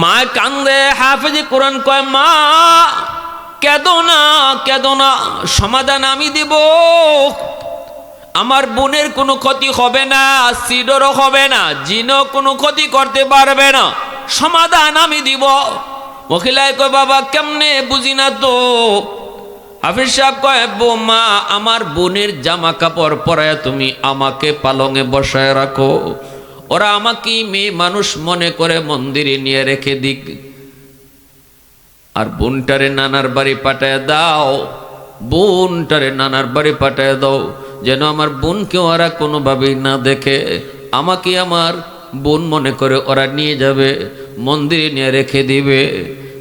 মা কান্দে, হাফেজি কোরআন কয় মা কেঁদো না, সমাধান আমি দিব। আমার বোনের কোনো ক্ষতি হবে না, সিডরও হবে না, জিনও কোনো ক্ষতি করতে পারবে না, সমাধান আমি দিব। মহিলায় কয় বাবা কেমনে, বুঝি না তো। হাফিজ সাহেব কয় মা আমার বোনের জামা কাপড় পরায় তুমি আমাকে পালঙে বসায় রাখো, ওরা আমাকে মেয়ে মানুষ মনে করে মন্দিরে নিয়ে রেখে দিক, আর বোনটারে নানার বাড়ি পাঠায় দাও, বোনটারে নানার বাড়ি পাঠায় দাও, যেন আমার বোনকে ওরা কোনোভাবেই না দেখে, আমাকে আমার বোন মনে করে ওরা নিয়ে যাবে, মন্দিরে নিয়ে রেখে দিবে।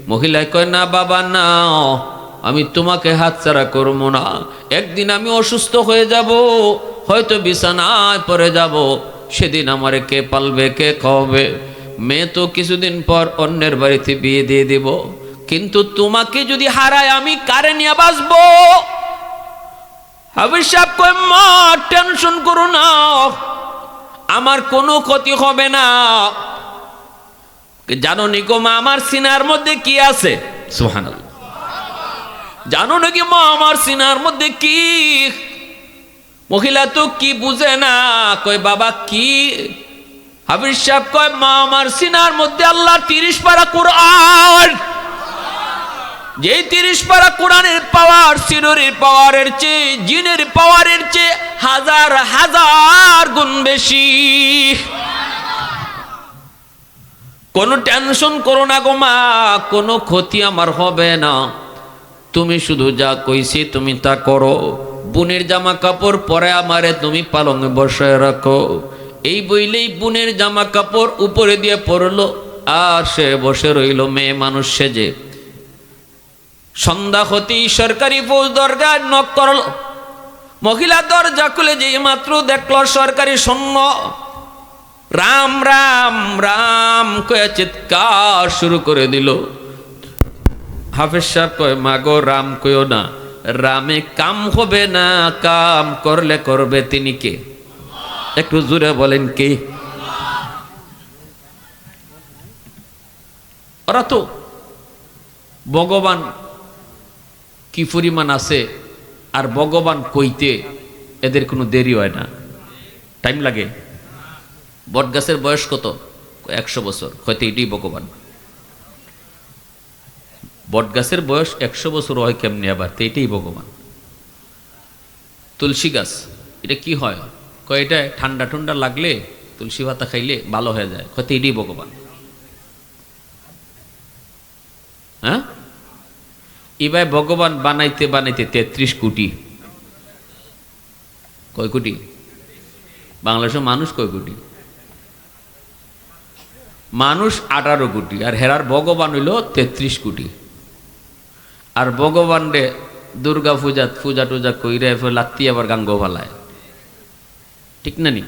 মহিলায় কয় না বাবা না, আমি তোমাকে হাতছাড়া করবো না। একদিন আমি অসুস্থ হয়ে যাব, হয়তো বিছানায় পড়ে যাব, সেদিন আমারে কে পালবে, কে খাওয়াবে? মেয়ে তো কিছুদিন পর অন্যের বাড়িতে বিয়ে দিয়ে দিব, কিন্তু তোমাকে যদি হারায় আমি কারে নিয়ে বাঁচবো? হাফিজ সাহেব কয় মা টেনশন করো না, আমার কোনো ক্ষতি হবে না। জানো নি গো মা আমার সিনার মধ্যে কি আছে? সুবহানাল্লাহ। জানো নাকি মা আমার সিনার মধ্যে কি? মহিলা তো কি বুঝে না, কয় বাবা কি? হাফিজ সাহেব কয় মা আমার সিনার মধ্যে আল্লাহ 30 পারা কোরআন, যেই 30 পারা কোরআনের পাওয়ার সিররের পাওয়ারের চেয়ে, জিনের পাওয়ারের চেয়ে হাজার হাজার গুণ বেশি। কোনো টেনশন করো না গো মা, কোনো ক্ষতি আমার হবে না, তুমি শুধু যা কইছি তুমি তা করো। বোনের জামা কাপড় পরে আমারে তুমি পালঙে বসায় রাখো। এই বইলেই বোনের জামা কাপড় উপরে দিয়ে পড়লো, আর সে বসে রইল মেয়ে মানুষ সেজে। সন্ধ্যা হতেই সরকারি ফৌজ দরগায় নক করল। মহিলা দরজা খুলে যেই মাত্র দেখলো সরকারি সৈন্য, রাম রাম রাম কয়ে চিৎকার শুরু করে দিল। হাফেজ সাহেব কয় মাগো রাম কইও না, রামে কাম হবে না, কাম করলে করবে তিনি কে? একটু জোরে বলেন কে? ওরা তো ভগবান কি পরিমাণ আছে, আর ভগবান কইতে এদের কোনো দেরি হয় না, টাইম লাগে। বট গাছের বয়স কত? 100 বছর, হয়তো এটাই ভগবান। বট গাছের বয়স 100 বছর হয় কেমনি আবার? তো এটাই ভগবান। তুলসী গাছ এটা কি হয়? কয় এটা ঠান্ডা ঠান্ডা লাগলে তুলসী পাতা খাইলে ভালো হয়ে যায়, হয়তো এটাই ভগবান। হ্যাঁ, এবার ভগবান বানাইতে বানাইতে 33 কোটি। কয় কোটি? বাংলাদেশের মানুষ কয় কোটি? মানুষ 18 কোটি, আর হেরার ভগবান হইল 33 কোটি। আর ভগবান রে দুর্গা পূজা টুজা কইরে লাত্তি আবার গাঙ্গ ভালায়, ঠিক না নি?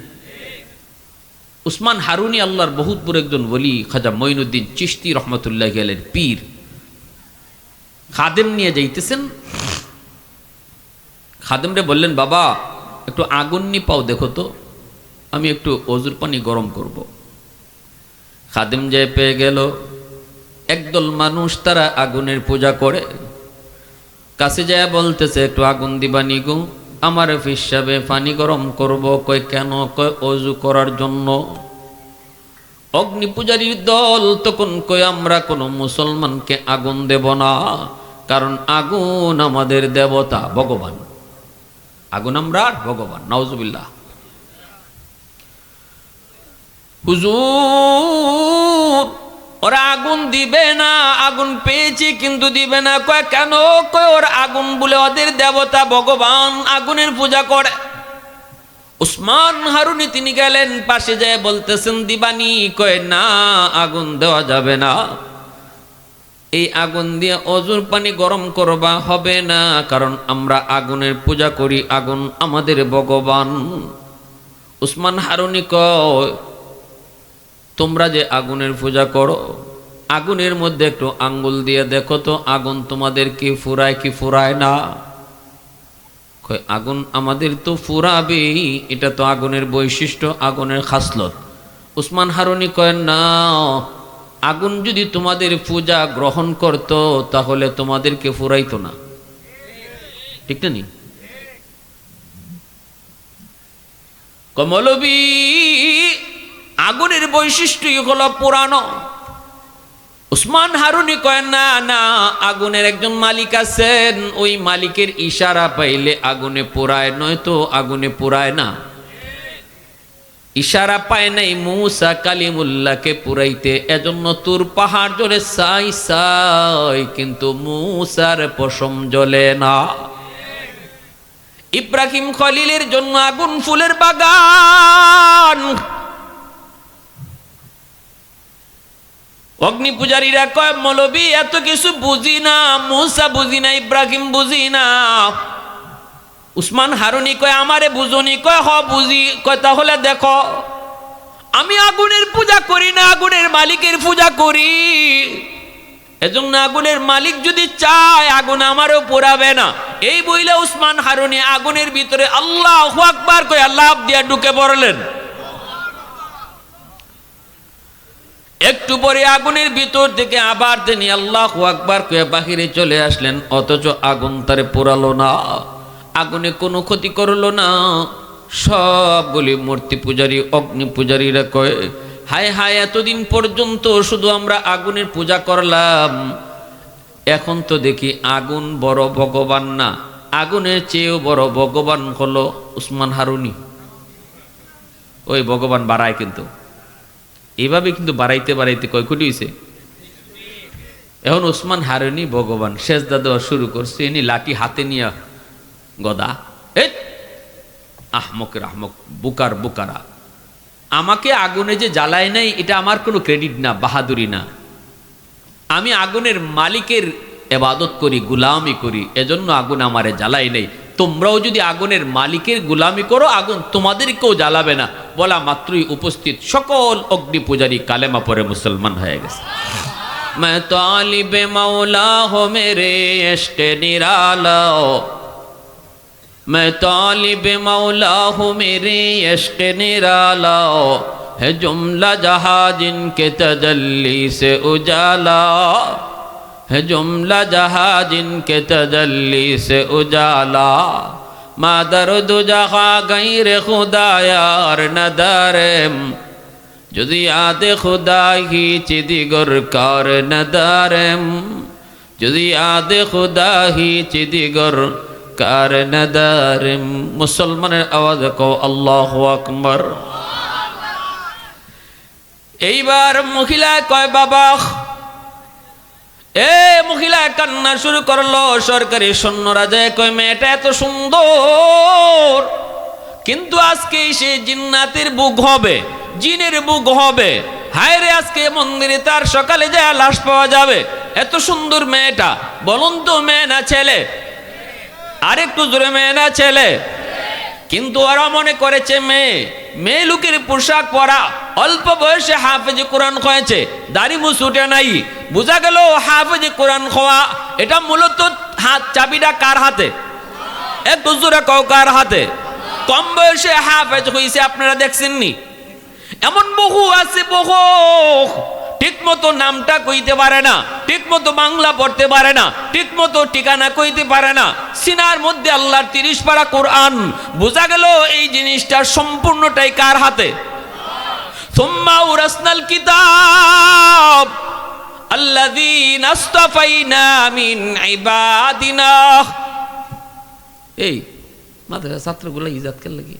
উসমান হারুনি আল্লাহর বহুত বড় একজন বলি, খাজা মঈনুদ্দিন চিশতি রহমতুল্লাহ আলাইহির পীর, খাদেম নিয়ে যাইতেছেন। খাদেম রে বললেন বাবা একটু আগুন নি পাও দেখো তো, আমি একটু অজুর পানি গরম করব। খাদেম যে পেয়ে গেল, একদল মানুষ তারা আগুনের পূজা করে, কাছে যায় বলতেছে একটু আগুন দিবানি গো, আমার হিসাবে পানি গরম করব। কয় কেন? কয় অজু করার জন্য। অগ্নি পূজারীর দল তখন কয় আমরা কোনো মুসলমানকে আগুন দেব না, কারণ আগুন আমাদের দেবতা ভগবান, আগুন আমরা ভগবান। নাউজুবিল্লাহ। হুজুর ওরা আগুন দিবে না, আগুন পেয়েছি কিন্তু দিবে না। কয় কেন? কয় ওর আগুন বলে ওদের দেবতা ভগবান, আগুনের পূজা করে। উসমান হারুনি তিনি গেলেন, পাশে যায় বলতেছেন দিবানি। কয় না, আগুন দেওয়া যাবে না, এই আগুন দিয়ে অজুর পানি গরম করবা হবে না, কারণ আমরা আগুনের পূজা করি, আগুন আমাদের ভগবান। উসমান হারুনি কয় তোমরা যে আগুনের পূজা করো, আগুনের মধ্যে একটু আঙ্গুল দিয়ে দেখো তো আগুন তোমাদের কি ফুরায় কি ফুরায় না? কয় আগুন আমাদের তো ফুরাবেই, এটা তো আগুনের বৈশিষ্ট্য, আগুনের খাসলত। উসমান হারুনি কয় না, আগুন যদি তোমাদের পূজা গ্রহণ করত তাহলে তোমাদেরকে ফুরাইতো না, ঠিক না নি? মৌলবী আগুনের বৈশিষ্ট্যই হলো পুরানো। উসমান হারুনি কয় না না, আগুনের একজন মালিক আছেন, ওই মালিকের ইশারা পাইলে আগুনে পোড়ায়, নয়তো আগুনে পোড়ায় না। ইশারা পায় নাই মূসা কালিমুল্লাহকে পুরাইতে, এজন্য তুর পাহাড় জ্বলে সাই সাই, কিন্তু মূসার পশম জ্বলে না। ইব্রাহিম খলিলের জন্য আগুন ফুলের বাগান। অগ্নি পূজারীরা কয় মৌলবী এত কিছু বুঝি না, মূসা বুঝি না, ইব্রাহিম বুঝি না। উসমান হারুনি কয় আমারে বুঝুনি? কয় হ বুঝি। কয় তাহলে দেখো, আমি আগুনের পূজা করি না, আগুনের মালিকের পূজা করি। এজন্য আগুনের মালিক যদি চায় আগুন আমারও পোড়াবে না। এই বইলে উসমান হারুনি আগুনের ভিতরে আল্লাহু আকবার কয় লাফ দিয়া ঢুকে পড়লেন। একটু পরে আগুনের ভিতর থেকে আবার তিনি আল্লাহু আকবার কয়ে বাহিরে চলে আসলেন, অথচ আগুন তারে পোড়ালো না, আগুনে কোনো ক্ষতি করলো না। সবগুলি মূর্তি পূজারী অগ্নি পূজারীরা কয় হায় হায়, এতদিন পর্যন্ত শুধু আমরা আগুনের পূজা করলাম, এখন তো দেখি আগুন বড় ভগবান না, আগুনের চেয়েও বড় ভগবান হলো উসমান হারুনি। ওই ভগবান বাড়ায়, কিন্তু এইভাবে কিন্তু বাড়াইতে বাড়াইতে কয় কোটি হয়েছে। এখন উসমান হারুনি ভগবান, সেজদা দেওয়া শুরু করছে, এনি লাঠি হাতে নিয়ে গদা। আহমকের আহমক, বুকার বুকারা, আমাকে আগুনে যে জ্বালায় নাই এটা আমার কোনো ক্রেডিট না, বাহাদুরি না। আমি আগুনের মালিকের ইবাদত করি, গুলামি করি, এজন্য আগুন আমারে জ্বালাই নেই। তোমরাও যদি আগুনের মালিকের গুলামি করো, আগুন তোমাদেরকেও জ্বালাবে না। বলা মাত্রই উপস্থিত সকল অগ্নি পূজারী কালেমা পরে মুসলমান হয়ে গেছে। मैं तालिब मौला हो मेरे इश्क निराला, मैं तालिब मौला हूँ मेरे इश्क निराला, है जुमला जहाँ जिनके तजल्ली से उजाला, है जुमला जहाँ जिनके तजल्ली से उजाला, मादर दो जहाँ गैर खुदा यार नदारम, যদি আদে খুদাহি চিদিগর কার নদারম, যদি আদে খুদাহি চিদিগর কার নদারম। মুসলমানের আওয়াজ কও আল্লাহু আকবার। এইবার মহিলা কয় বাবা, এ মহিলা কান্না শুরু করলো। সরকারি সৈন্যরা যায় কয় মেয়েটা এত সুন্দর, কিন্তু আজকে সে জিন্নাতের বুক হবে, জিনের বুক হবে। হায় রে, আজকে মন্দিরে তার সকালে যায় লাশ পাওয়া যাবে। এত সুন্দর মেয়েটা, বলুন তো মেয়ে না ছেলে? আরেকটু জোরে, মেয়ে না ছেলে? কিন্তু ওরা মনে করেছে মেয়ে। মেয়ে লোকের পোশাক পরা, অল্প বয়সে হাফেজে কোরআন হয়েছে, দাড়ি মুছ উঠে নাই। বোঝা গেল হাফেজে কোরআন হওয়া এটা মূলত হাত চাবিটা কার হাতে? একটু জোরে কও, কার হাতে? কম বয়সে হাফেজ হয়েছে, আপনারা দেখছেননি? এমন বহু আছে, বহু ঠিক মতো নামটা কইতে পারে না, ঠিক মতো বাংলা পড়তে পারে না, ঠিক মতো ঠিকানা কইতে পারে না, সিনার মধ্যে আল্লাহর 30 পারা কোরআন। বোঝা গেল এই জিনিসটা সম্পূর্ণটাই কার হাতে? সুম্মা উরাসনাল কিতাব আল্লাযীনা আসতাফাইনা মিন ইবাদিনা। এই মাদ্রাসা ছাত্রগুলো ইজাত কে লাগি,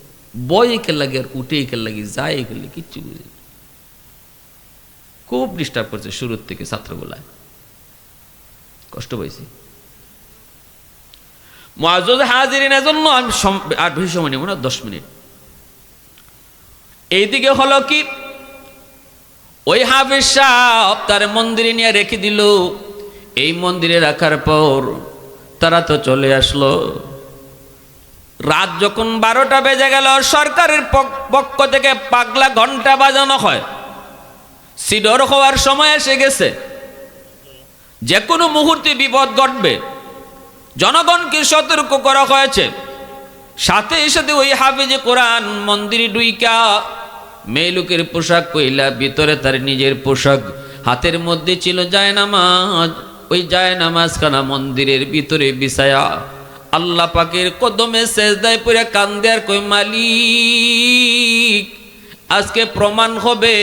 বই কে লাগে, আর উঠে কে লাগি, যায় কে লাগি, কিচ্ছু বুঝি। খুব ডিস্টার্ব করছে শুরুর থেকে ছাত্রগুলা, কষ্ট পাইছি। মুআজ্জাজ হাজিরিনের জন্য আমি আর বেশি সময় নেব না, 10 মিনিট। এইদিকে হলো কি, ওই হাফেজ সাহেব তার মন্দিরে নিয়ে রেখে দিল। এই মন্দিরে রাখার পর তারা তো চলে আসলো। রাত যখন 12টা বেজে গেল, সরকারের পক্ষ থেকে পাগলা ঘন্টা বাজানো হয়, সিডর হওয়ার সময় এসে গেছে, যে কোনো মুহূর্তে বিপদ ঘটবে, জনগণকে সতর্ক করা হয়েছে। সাথে সাথে ওই হাফেজে কোরআন মন্দিরে ডুইকা মেয়ে লোকের পোশাক কইলা, ভিতরে তার নিজের পোশাক, হাতের মধ্যে ছিল জায়নামাজ, ওই জায়নামাজখানা মন্দিরের ভিতরে বিছায়া আল্লাহ পাকের কদমে সেজদায় পড়ে কান্দে আর কই, মালিক আজকে প্রমাণ হবে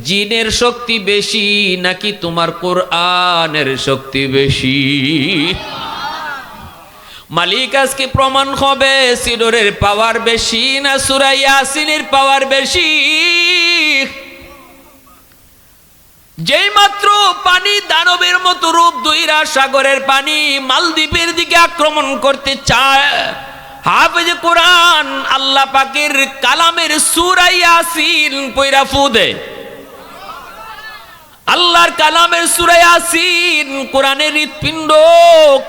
জিনের শক্তি বেশি নাকি তোমার কোরআনের শক্তি বেশি। মালিক আজকে প্রমাণ হবে সিডরের পাওয়ার বেশি না সূরা ইয়াসিনের পাওয়ার বেশি। যেই মাত্র পানি দানবের মতো রূপ ধইরা সাগরের পানি মালদ্বীপের দিকে আক্রমণ করতে চায়, হাফেজ কোরআন আল্লাহ পাকের কালামের সূরা ইয়াসিন পয়রা ফুদে, আল্লাহর কালামের সূরা ইয়াসিন কোরআনের হৃৎপিণ্ড,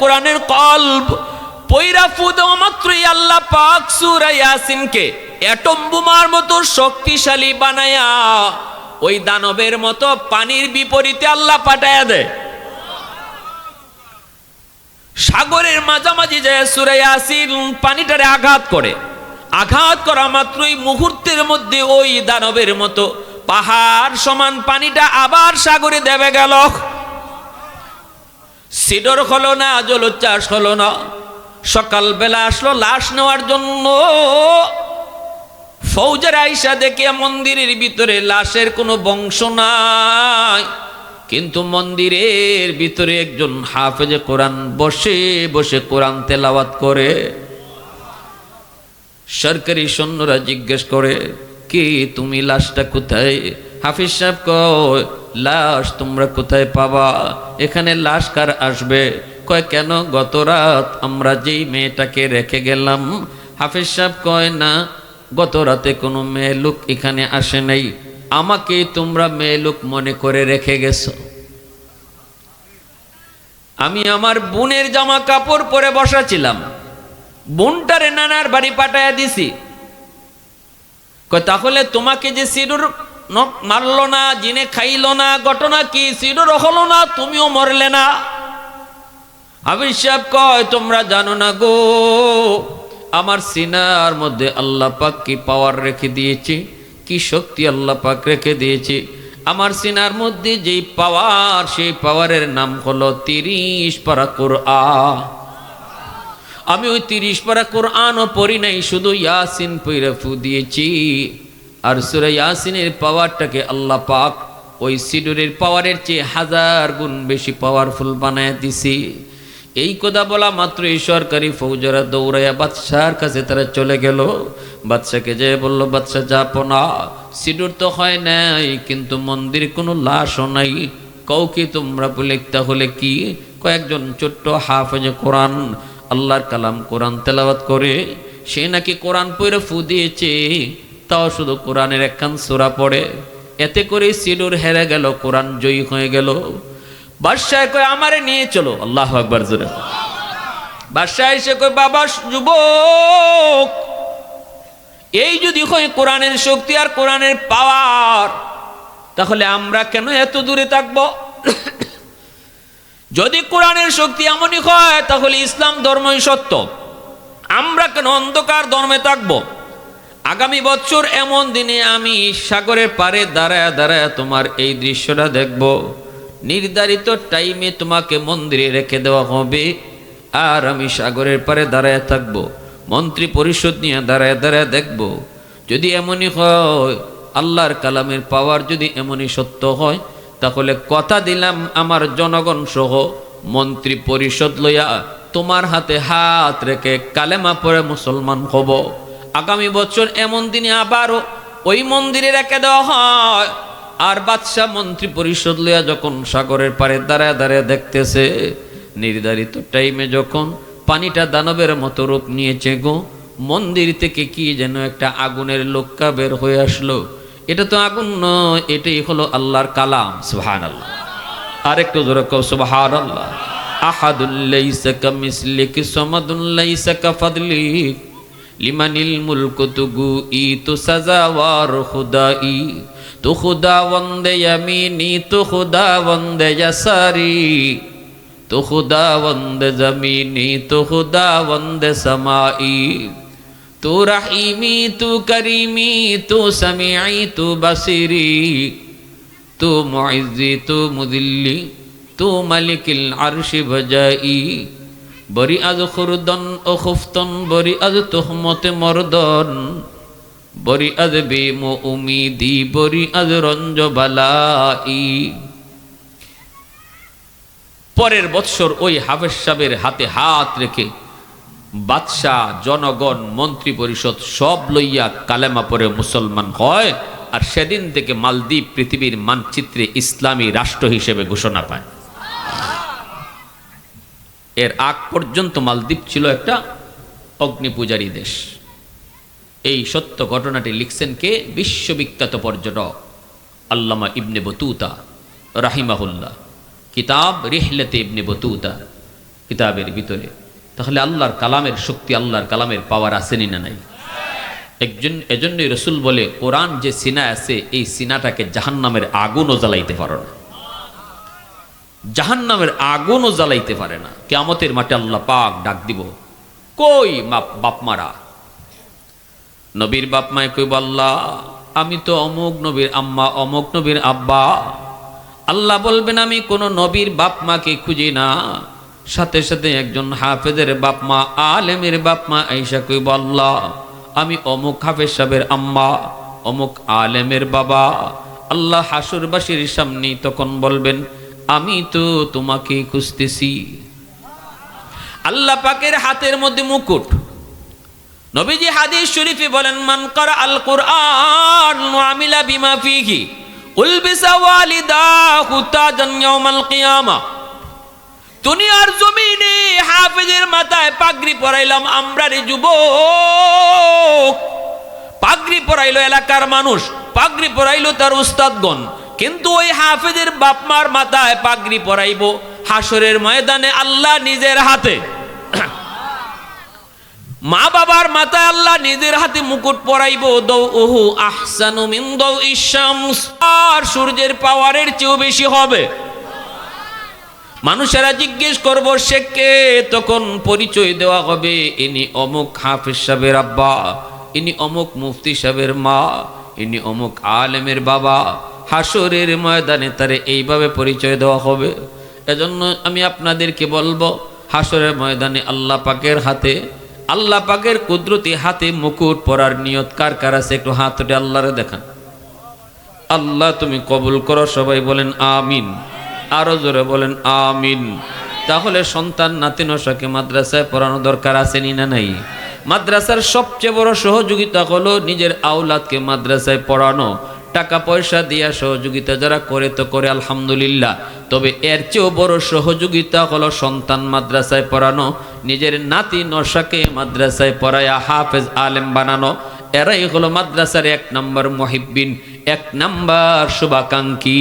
কোরআনের কলব পয়রা ফুদে মাত্রই আল্লাহ পাক সূরা ইয়াসিনকে অ্যাটম বোমার মতো শক্তিশালী বানায়া ওই দানবের মতো পানির বিপরীতে আল্লাহ পাঠায়া দেয়। সাগরের মাঝামাঝি যায় সূরা ইয়াসিন পানিটারে আঘাত করে, আঘাত করা মাত্রই মুহূর্তের মধ্যে ওই দানবের মতো পাহাড় সমান পানিটা আবার সাগরে দেবে গেল। সিডর হলো না, জলোচ্ছ্বাস হলো না। সকালবেলা আসলো লাশ নেওয়ার জন্য, ফৌজের আইসা দেখে মন্দিরের ভিতরে লাশের কোনো বংশ নাই, কিন্তু মন্দিরের ভিতরে একজন হাফেজে কোরআন বসে বসে কোরআন তেলাওয়াত করে। সরকারি সৈন্যরা জিজ্ঞেস করে, কি তুমি লাশটা কোথায়? হাফিজ সাহেব কয়, লাশ তোমরা কোথায় পাবা? এখানে লাশ কার আসবে? কয় কেন, গত রাত আমরা যেই মেয়েটাকে রেখে গেলাম। হাফিজ সাহেব কয়, না গত রাতে কোনো মেয়ে লোক এখানে আসে নাই, আমাকে তোমরা মেয়ে লোক মনে করে রেখে গেছো। আমি আমার বোনের জামা কাপড় পরে বসা ছিলাম, বোনটারে নানার বাড়ি পাঠাইয়া দিছি। তাহলে তোমাকে যে সিডুর মারলো না, জিনে খাইলো না, ঘটনা কি? সিডুর হলো না, তুমিও মরলে না। হাফিজ সাহেব কয়, তোমরা জানো না গো, আমার সিনার মধ্যে আল্লাহ পাক কি পাওয়ার রেখে দিয়েছে, কি শক্তি আল্লাহ পাক রেখে দিয়েছে। আমার সিনার মধ্যে যেই পাওয়ার, সেই পাওয়ারের নাম হলো 30 পারা কোরআন। আমি ওই 30 পারা কোরআনও পড়ি নাই, শুধু ইয়াসিন পড়ে ফু দিয়েছি। আর সূরা ইয়াসিনের পাওয়ারটাকে আল্লাহ পাক ওই সিডুরের পাওয়ারের চেয়ে 1000 গুণ বেশি পাওয়ারফুল বানায় দিছি। এই কথা বলা মাত্রই সরকারি ফৌজরা দৌড়াইয়া বাদশার কাছে তারা চলে গেল। বাদশাকে যে বলল, বাদশা যাবো না, সিডুর তো হয় নাই, কিন্তু মন্দির কোনো লাশও নাই। কাউকে তোমরা বলে, তাহলে কি? কয়েকজন ছোট্ট হাফেজে কোরআন আল্লাহর কালাম কোরআন তেলাওয়াত করে, সে নাকি কোরআন পড়ে ফু দিয়েছে, তাও শুধু কোরআনের একখান সূরা পড়ে। এতে করে সিডুর হেরে গেল, কোরআন জয়ী হয়ে গেল। বাদশাহ কয়, আমারে নিয়ে চলো। আল্লাহু আকবার জোরে। বাদশাহ এসে কয়, বাবা যুবক, এই যদি হয় কোরআনের শক্তি আর কোরআনের পাওয়ার, তাহলে আমরা কেন এত দূরে থাকবো? যদি কোরআনের শক্তি এমনই হয়, তাহলে ইসলাম ধর্মই সত্য, আমরা কেন অন্ধকার ধর্মে থাকবো? আগামী বছর এমন দিনে আমি সাগরের পারে দাঁড়ায় দাঁড়ায় তোমার এই দৃশ্যটা দেখব। নির্ধারিত টাইমে তোমাকে মন্দিরে রেখে দেওয়া হবে, আর আমি সাগরের পারে দাঁড়ায় থাকবো, মন্ত্রী পরিষদ নিয়ে দাঁড়ায় দাঁড়ায় দেখব। যদি এমনই হয়, আল্লাহর কালামের পাওয়ার যদি এমনই সত্য হয়, তাহলে কথা দিলাম আমার জনগণ সহ মন্ত্রী পরিষদ লইয়া তোমার হাতে হাত রেখে কালেমা পড়ে মুসলমান হব। আগামী বছর এমন দিনে আবারও ওই মন্দিরে রেখে দেওয়া হয়। আর বাদশাহ মন্ত্রী পরিষদ লইয়া যখন সাগরের পারে দাঁড়ায় দাঁড়ায় দেখতেছে, নির্ধারিত টাইমে যখন পানিটা দানবের মতো রূপ নিয়েছে গো, মন্দির থেকে কি যেন একটা আগুনের লোক্কা বের হয়ে আসলো। এটা তো আগুন নয়, এটাই হলো আল্লাহর কালাম। সুবহানাল্লাহ। আরেকটু জোরে কও সুবহানাল্লাহ। আহাদুল লাইসা কামিসলিকি সামাদুল লাইসা কাফাদলিক লিমানিল মুলকু তুগু ই তু সাজাওয়ার খুদাই, তু খুদাওয়ান্দে ইয়ামিনি তু খুদাওয়ান্দে ইয়াসারি, তু খুদাওয়ান্দে জমিনি তু খুদাওয়ান্দে সামাই, তু রহিমি তু করিমি তু সামিঈ তু বসিরি, তু মুইজ্জি তু মুদিল্লি তু মালিকিল আরশি বজাই, বরি আজ খুরদন ও খুফতন, বরি আজ তুহমতে মরদন, বরি আজ বেমো উমিদি, বরি আজ রঞ্জ বালাই। পরের বৎসর ওই হাফেজ সাহেবের হাতে হাত রেখে বাদশাহ, জনগণ, মন্ত্রী পরিষদ সব লইয়া কালেমা পরে মুসলমান হয়। আর সেদিন থেকে মালদ্বীপ পৃথিবীর মানচিত্রে ইসলামী রাষ্ট্র হিসেবে ঘোষণা পায়। এর আগ পর্যন্ত মালদ্বীপ ছিল একটা অগ্নিপূজারী দেশ। এই সত্য ঘটনাটি লিখছেন কে? বিশ্ববিখ্যাত পর্যটক আল্লামা ইবনে বতুতা রাহিমাহুল্লাহ, কিতাব রিহলাতে ইবনে বতুতা কিতাবের ভিতরে। তাহলে আল্লাহর কালামের শক্তি, আল্লাহর কালামের পাওয়ার আসেনি না নাই? এজন্যই রসুল বলে, কোরআন যে সিনা আছে এই সিনাটাকে জাহান্নামের আগুনও জ্বালাইতে পারে না, জাহান্নামের আগুনও জ্বালাইতে পারে না। কিয়ামতের মাঠে আল্লাহ পাক ডাক দিব, কই বাপমারা? নবীর বাপমায় কইব, আল্লাহ আমি তো অমুক নবীর আম্মা, অমুক নবীর আব্বা। আল্লাহ বলবেন, আমি কোন নবীর বাপমাকে খুঁজি না। সাথে সাথে একজন হাফেজের বাপমা, আলেমের বাপমা আইসা কইব, আল্লাহ আমি অমুক হাফেজ সাহেবের আম্মা, অমুক আলেমের বাবা। আল্লাহ হাসুরবাসীর সামনে তখন বলবেন, আমি তো তোমাকে খুঁজতেছি। আল্লাহ পাকের হাতের মধ্যে মুকুট। নবীজি হাদিস শরীফে বলেন, মান করা আল কুরআন ওয়া আমিলা বিমা ফিহি উলবিসা ওয়ালিদাহু তাজান ইয়াউমাল কিয়ামা। দুনিয়ার জমিনে হাফেজের মাথায় পাগড়ি পরাইলাম আমরা রে যুবক, পাগড়ি পরাইলো এলাকার মানুষ, পাগড়ি পরাইলো তার উস্তাদগণ, কিন্তু ওই হাফেজের বাপমার মাথায় পাগড়ি পরাইবো হাসরের ময়দানে আল্লাহ নিজের হাতে। মা বাবার মাথায় আল্লাহ নিজের হাতে মুকুট পরাইবো। দাউহু আহসানু মিন দাউইশ শামস, আর সূর্যের পাওয়ারের চেয়েও বেশি হবে। মানুষেরা জিজ্ঞেস করবো সে কে? তখন পরিচয় দেওয়া হবে, ইনি অমুক হাফেজ সাহেবের আব্বা, ইনি অমুক মুফতি সাহেবের মা, ইনি অমুক আলেমের বাবা। হাসরের ময়দানে তারে এইভাবে পরিচয় দেওয়া হবে। এজন্য আমি আপনাদেরকে বলবো, হাসরের ময়দানে আল্লাহ পাকের হাতে, আল্লাহ পাকের কুদরতি হাতে মুকুট পরার নিয়ত কার কার আছে? একটু হাত উঠে আল্লাহরে দেখান। আল্লাহ তুমি কবুল করো। সবাই বলেন আমিন। আরো জোরে বলেন আমিন। তাহলে সন্তান নাতি নসাকে মাদ্রাসায় পড়ানো দরকার আছে নি না নাই? মাদ্রাসার সবচেয়ে বড় সহযোগিতা হলো নিজের আওলাদকে মাদ্রাসায় পড়ানো। টাকা পয়সা দিয়া সহযোগিতা যারা করে তো করে আলহামদুলিল্লাহ, তবে এর চেয়েও বড় সহযোগিতা হলো সন্তান মাদ্রাসায় পড়ানো, নিজের নাতি নসাকে মাদ্রাসায় পড়ায়া হাফেজ আলেম বানানো। এরাই হলো মাদ্রাসার 1 নম্বর মুহিব্বিন, 1 নম্বর শুভাকাঙ্ক্ষী।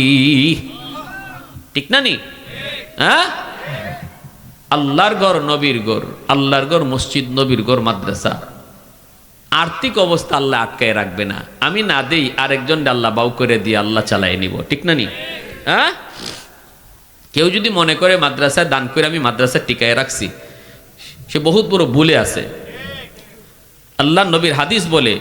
ঠিক না নি? হ্যাঁ, আল্লাহর ঘর নবীর ঘর, আল্লাহর ঘর মসজিদ, নবীর ঘর মাদ্রাসা। আর্থিক অবস্থা আল্লাহ আটকায় রাখবে না। আমি না দেই আরেকজন আল্লাহ বাউ করে দিয়ে আল্লাহ চালাই নিব। ঠিক না নি? হ্যাঁ, কেউ যদি মনে করে মাদ্রাসায় দান করে আমি মাদ্রাসা টিকায় রাখছি, সে বহুত বড় ভুলে আছে। আল্লাহ নবীর হাদিস বলে,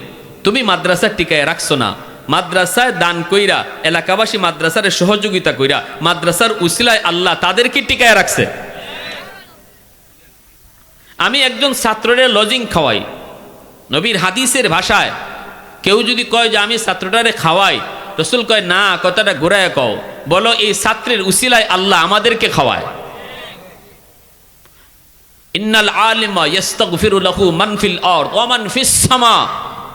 তুমি মাদ্রাসা টিকায় রাখছো না, মাদ্রাসায় দান কইরা, এলাকাবাসী মাদ্রাসার সহযোগিতা কইরা, মাদ্রাসার উসিলায় আল্লাহ তাদেরকে টিকায় রাখছে। আমি একজন ছাত্রের লজিং খাওয়াই, নবীর হাদিসের ভাষায় কেউ যদি কয় যে আমি ছাত্রটারে খাওয়াই, রসুল কয় না, কথাটা ঘুরায় কও, বলো এই ছাত্রের উসিলায় আল্লাহ আমাদেরকে খাওয়ায়। ইন্নাল আলিমা ইস্তাগফিরু লাহু মান ফিল আরদ ওয়া মান ফিস সামা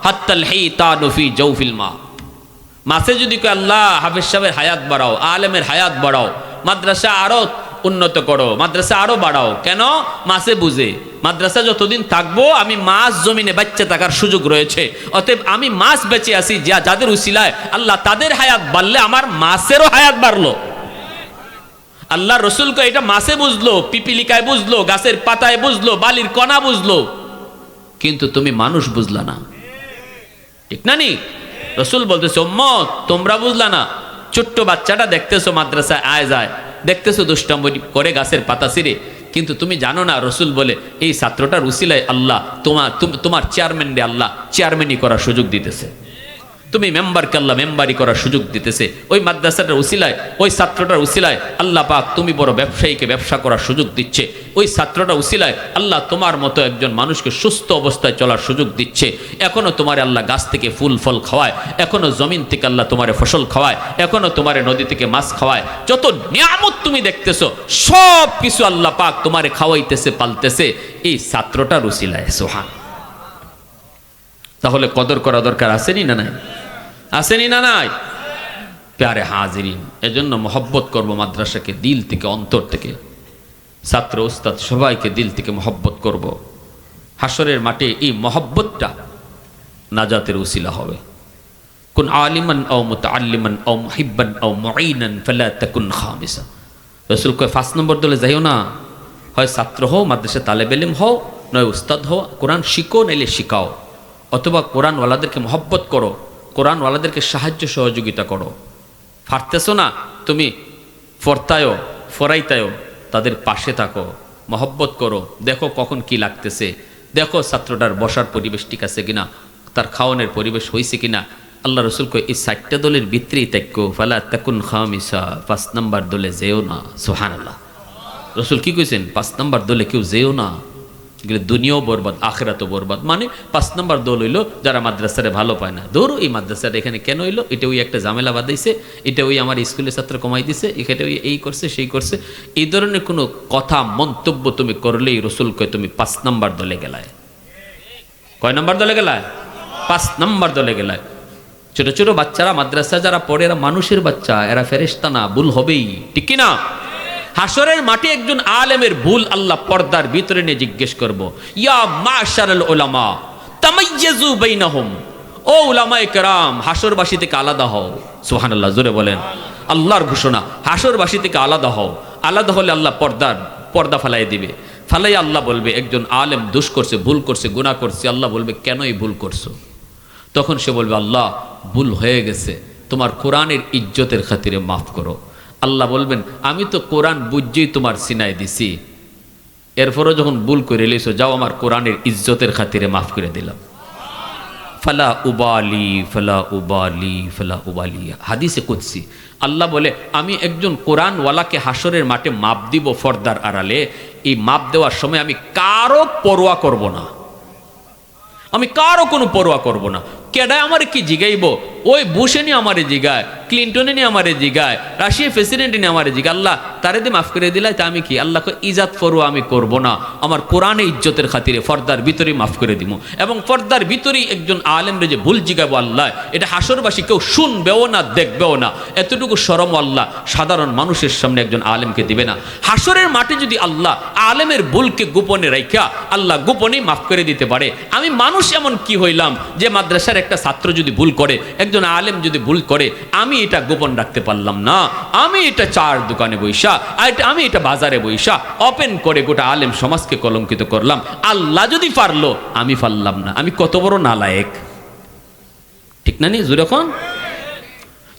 হাত্তাল হিতানু ফি জাওফিল মা। মাসে যদি কয় আল্লাহ হাফেজ সাহেবের হায়াত বাড়াও, আলেমের হায়াত বাড়াও, মাদ্রাসা আরো উন্নত করো, মাদ্রাসা আরো বাড়াও। কেন? মাসে বুঝে মাদ্রাসা যতদিন থাকবো আমি মাছ জমিনে বাচ্চা থাকার সুযোগ রয়েছে, অতএব আমি মাছ বেঁচে আছি, যাদের উসিলায় আল্লাহ তাদের হায়াত বাড়লে আমার মাছেরও হায়াত বাড়লো। আল্লাহ রসুলকে এটা মাছে বুঝলো, পিপিলিকায় বুঝলো, গাছের পাতায় বুঝলো, বালির কণা বুঝলো, কিন্তু তুমি মানুষ বুঝলা না। ঠিক না নি? রসুল বলতেছে, উম্মত তোমরা বুঝলা না। ছোট্ট বাচ্চাটা দেখতেছো মাদ্রাসায় আয় যায়, দেখতেছো দুষ্টাম্বি করে গাছের পাতা ছিঁড়ে, কিন্তু তুমি জানো না রসুল বলে এই ছাত্রটার উসিলায় আল্লাহ তোমার চেয়ারম্যান রে আল্লাহ চেয়ারম্যানই করার সুযোগ দিতেছে। তুমি মেম্বারকে আল্লাহ মেম্বারি করার সুযোগ দিতেছে, ওই মাদ্রাসাটার উসিলায়, ওই ছাত্রটার উসিলায় আল্লাহ পাক তুমি বড় ব্যবসায়ীকে ব্যবসা করার সুযোগ দিচ্ছে, ওই ছাত্রটা উসিলায় আল্লাহ তোমার মতো একজন মানুষকে সুস্থ অবস্থায় চলার সুযোগ দিচ্ছে। এখনো তোমার আল্লাহ গাছ থেকে ফুল ফল খাওয়ায়, এখনো জমিন থেকে আল্লাহ তোমারে ফসল খাওয়ায়, এখনো তোমারে নদী থেকে মাছ খাওয়ায়। যত নিয়ামত তুমি দেখতেছো সব কিছু আল্লাহ পাক তোমারে খাওয়াইতেছে, পালতেছে এই ছাত্রটার উসিলায়। সুবহান। তাহলে কদর করা দরকার আসেনি না নাই? আসেনি না নাই? প্যারে হাজিরিন, এজন্য মহব্বত করব মাদ্রাসাকে দিল থেকে, অন্তর থেকে। ছাত্র উস্তাদ সবাইকে দিল থেকে মহব্বত করব। হাসরের মাঠে এই মহব্বতটা নাজাতের উসিলা হবে। কুন আলিমান আও মুতাআল্লিমান আও মুহিব্বান আও মুঈনান ফালা তাকুন খামিসা। রাসূল কয় 5 নম্বর দলে যাইও না, হয় ছাত্র হও, মাদ্রাসা তালেব ইলম হও, নয় উস্তাদ হও, কোরআন শিখো নাইলে শিখাও, অথবা কোরআনওয়ালাদেরকে মহব্বত করো, কোরআনওয়ালাদেরকে সাহায্য সহযোগিতা করো। পারতেছো না তুমি ফরতায়ও ফরাইতায়ও, তাদের পাশে থাকো, মহব্বত করো, দেখো কখন কি লাগতেছে, দেখো ছাত্রটার বসার পরিবেশ ঠিক আছে কিনা, তার খাওয়ানোর পরিবেশ হয়েছে কিনা। আল্লাহ রসুল কয় এই 4টা দলের ভিতরেই তাক্য ফালা তাকুন খামিসা, 5 নম্বর দলে যেও না। সুবহানাল্লাহ। রসুল কি কইছেন? 5 নম্বর দলে কেউ যেও না, গেলে দুনিয়াও বরবাদ, আখিরাতও বরবাদ। মানে 5 নম্বর দল হইলো যারা মাদ্রাসারে ভালো পায় না। ধরো এই মাদ্রাসাটা এখানে কেন হইলো, এটা ওই একটা ঝামেলা বাঁধাইছে, এটা ওই আমার স্কুলের ছাত্র কমাই দিছে, এখানে ওই এই করছে সেই করছে, এই ধরনের কোনো কথা মন্তব্য তুমি করলেই রসুল কয় তুমি 5 নম্বর দলে গেলায়। কয় নম্বর দলে গেলায়? 5 নম্বর দলে গেলায়। ছোট ছোট বাচ্চারা মাদ্রাসা যারা পড়ে এরা মানুষের বাচ্চা, এরা ফেরেশতা না, ভুল হবেই, ঠিক কিনা? হাসরের মাঠে একজন আলেমের ভুল আল্লাহ পর্দার ভিতরে নিয়ে জিজ্ঞেস করব, ইয়া মাশারাল উলামা তামাইয়াজু বাইনাহুম, ও উলামায়ে কেরাম হাসরবাসী থেকে আলাদা হও। সুবহানাল্লাহ, জোরে বলেন। আল্লাহর ঘোষণা, হাসরবাসী থেকে আলাদা হও। আলাদা হলে আল্লাহ পর্দা ফালাই দিবে। ফালাই আল্লাহ বলবে একজন আলেম দোষ করছে, ভুল করছে, গুনাহ করছে। আল্লাহ বলবে কেন এই ভুল করছো? তখন সে বলবে আল্লাহ ভুল হয়ে গেছে, তোমার কোরআনের ইজ্জতের খাতিরে মাফ করো। আল্লাহ বলবেন আমি তো কোরআন বুঝেই তোমার সিনায় দিছি, এরপরও যখন ভুল করে লিছো যাও আমার কোরআনের ইজ্জতের খাতিরে মাফ করে দিলাম। ফালা উবালি ফালা উবালি ফালা উবালি। হাদিসে কুদসি আল্লাহ বলে আমি একজন কোরআনওয়ালাকে হাসরের মাঠে মাপ দিব পর্দার আড়ালে, এই মাপ দেওয়ার সময় আমি কারো পরোয়া করব না, আমি কারো কোনো পরোয়া করব না। কেডায় আমারে কি জিগাইব? ওই বুশে নিয়ে আমারে জিগায়, ক্লিন্টনে নিয়ে আমারে জিগায়, রাশিয়া প্রেসিডেন্ট নিয়ে আমারে জিগায়, আল্লাহ তারে দিয়ে মাফ করে দিলাই তা আমি কি? আল্লাহ ইজাত পরোয়া আমি করব না, আমার কোরআনে ইজ্জতের খাতিরে পর্দার ভিতরেই মাফ করে দিব। এবং পর্দার ভিতরেই একজন আলেমরে যে ভুল জিগাবো আল্লাহ, এটা হাসরবাসী কেউ শুনবেও না, দেখবেও না, এতটুকু শরম আল্লাহ সাধারণ মানুষের সামনে একজন আলেমকে দিবে না। হাসরের মাঠে যদি আল্লাহ আলেমের ভুলকে গোপনে রাইখা আল্লাহ গোপনেই মাফ করে দিতে পারে, আমি মানুষ এমন কি হইলাম যে মাদ্রাসার একটা ছাত্র যদি ভুল করে, একজন আলেম যদি ভুল করে, আমি এটা গোপন রাখতে পারলাম না? আমি এটা চার দোকানে বইসা, আমি এটা বাজারে বইসা ওপেন করে গোটা আলেম সমাজকে কলঙ্কিত করলাম। আল্লাহ যদি পারলো, আমি পারলাম না। আমি কত বড় নালায়েক, ঠিক না? নিয়ে যখন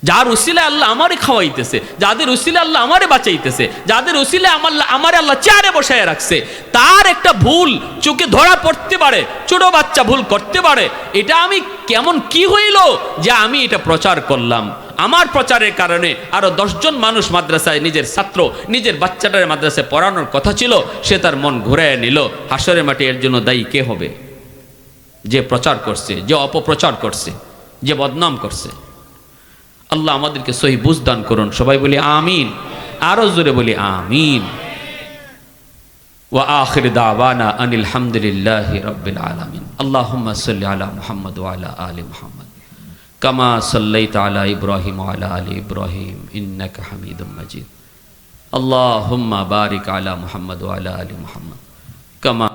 যার উসিলে আল্লাহ আমারে খাওয়াইতেছে, যাদের উসিলে আল্লাহ আমারে বাঁচাইতেছে, যাদের উসিলে আমারে আল্লাহ চেয়ারে বসায় রাখছে, তার একটা ভুল চোখে ধরা পড়তে পারে, ছোট বাচ্চা ভুল করতে পারে, এটা আমি কেমন কি হইল যে আমি এটা প্রচার করলাম? আমার প্রচারের কারণে আরো 10 জন মানুষ মাদ্রাসায়, নিজের ছাত্র নিজের বাচ্চাটার মাদ্রাসায় পড়ানোর কথা ছিল, সে তার মন ঘুরায় নিল। হাসরের মাঠে এর জন্য দায়ী কে হবে? যে প্রচার করছে, যে অপপ্রচার করছে, যে বদনাম করছে। আল্লাহ আমাদেরকে সহি বুঝ দান করুন। সবাই বলি আমিন, আরো জোরে বলি আমিন। ওয়া আখির দাওয়ানা আনিল হামদুলিল্লাহি রাব্বিল আলামিন। আল্লাহুম্মা সাল্লি আলা মুহাম্মদ ওয়া আলা আলি মুহাম্মদ কামা সাল্লাইতা আলা ইব্রাহিম ওয়া আলা আলি ইব্রাহিম ইন্নাকা হামিদুম মাজিদ। আল্লাহুম্মা বারিক আলা মুহাম্মদ ওয়া আলা আলি মুহাম্মদ কামা